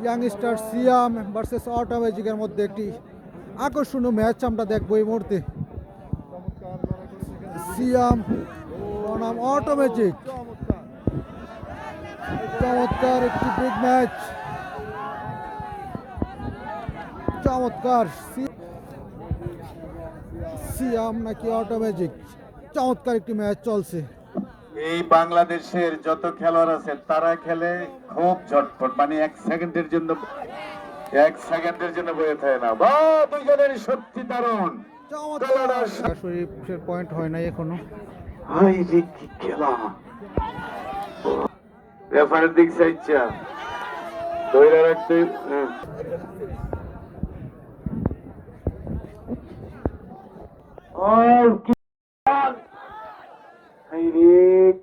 Youngster সিয়াম versus auto ম্যাজিকের মধ্যে একটি আকর্ষণীয় ম্যাচ আমরা দেখবো এই মুহূর্তে। সিয়াম বনাম অটো ম্যাজিক, চমৎকার একটি বিগ ম্যাচ, চমৎকার। সিয়াম নাকি অটো ম্যাজিক, চমৎকার একটি ম্যাচ চলছে। এই বাংলাদেশের যত খেলোয়াড় আছে তারা খেলে খুব ঝটপট, মানে এক সেকেন্ডের জন্য বয়ে থাকে না। বা দুইজনের সত্যি দারুণ শরীফের পয়েন্ট হয় নাই এখনো। হাই রে কি খেলা! রেফারের দিক চাইছা ধরে রাখতে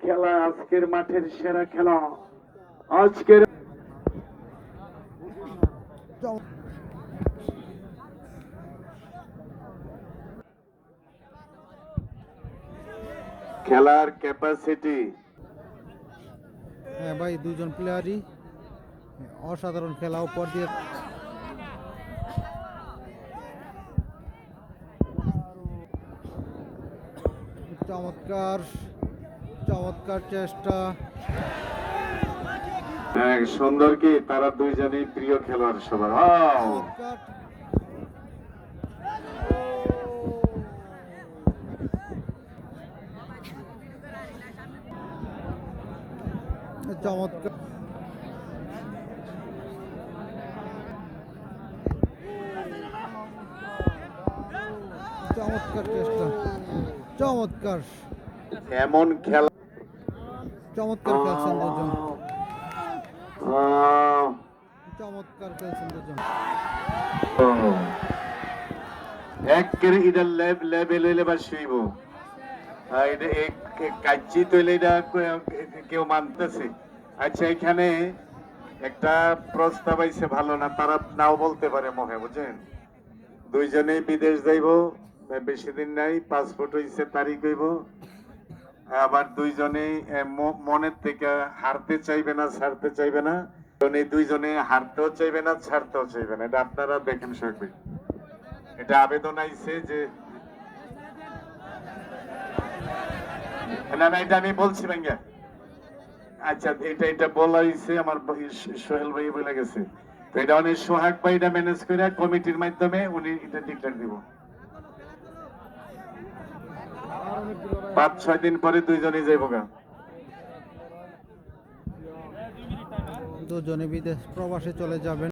খেলা, আজকের মাঠের সেরা খেলা আজকের। খেলার ক্যাপাসিটি, হ্যাঁ ভাই, দুজন প্লেয়ারই অসাধারণ খেলা। উপর দিয়ে চমৎকার চমৎকার চেষ্টা। সুন্দর কি তারা দুইজনই প্রিয় খেলোয়াড় সবার। চমৎকার চমৎকার চেষ্টা, চমৎকার এমন খেলা, চমৎকার খেলছেন দুজন, চমৎকার খেলছেন দুজন। একের ইডা লেভেল হইলে বা শুইব এটা এক কাচ্চি তৈলে এটা কেউ মানতেছে। আচ্ছা, এখানে একটা প্রস্তাব আইছে, ভালো না তারা নাও বলতে পারে মহে, বুঝছেন? দুইজনেই বিদেশ যাইব, বেশি দিন নাই, পাসপোর্ট হইছে, তারিখ হইব। আবার দুইজনেই মনের থেকে হারতে চাইবে না, ছাড়তে চাইবে না। দুইজনে হারতেও চাইবে না, ছাড়তেও চাইবে না। এটা আপনারা দেখেন সবাই। এটা আবেদন আইছে যে না, এটা আমি বলছি ভাইয়া। আচ্ছা, এটা বলা হয়েছে আমার সোহেল ভাই বলে গেছে। তো এটা অনেক সোহাগ ভাই এটা ম্যানেজ করে কমিটির মাধ্যমে উনি এটা ডিক্লেয়ার দিব। 5-6 দিন পরে দুইজনেই যাইব গা, দুজনে বিদেশ প্রবাসে চলে যাবেন।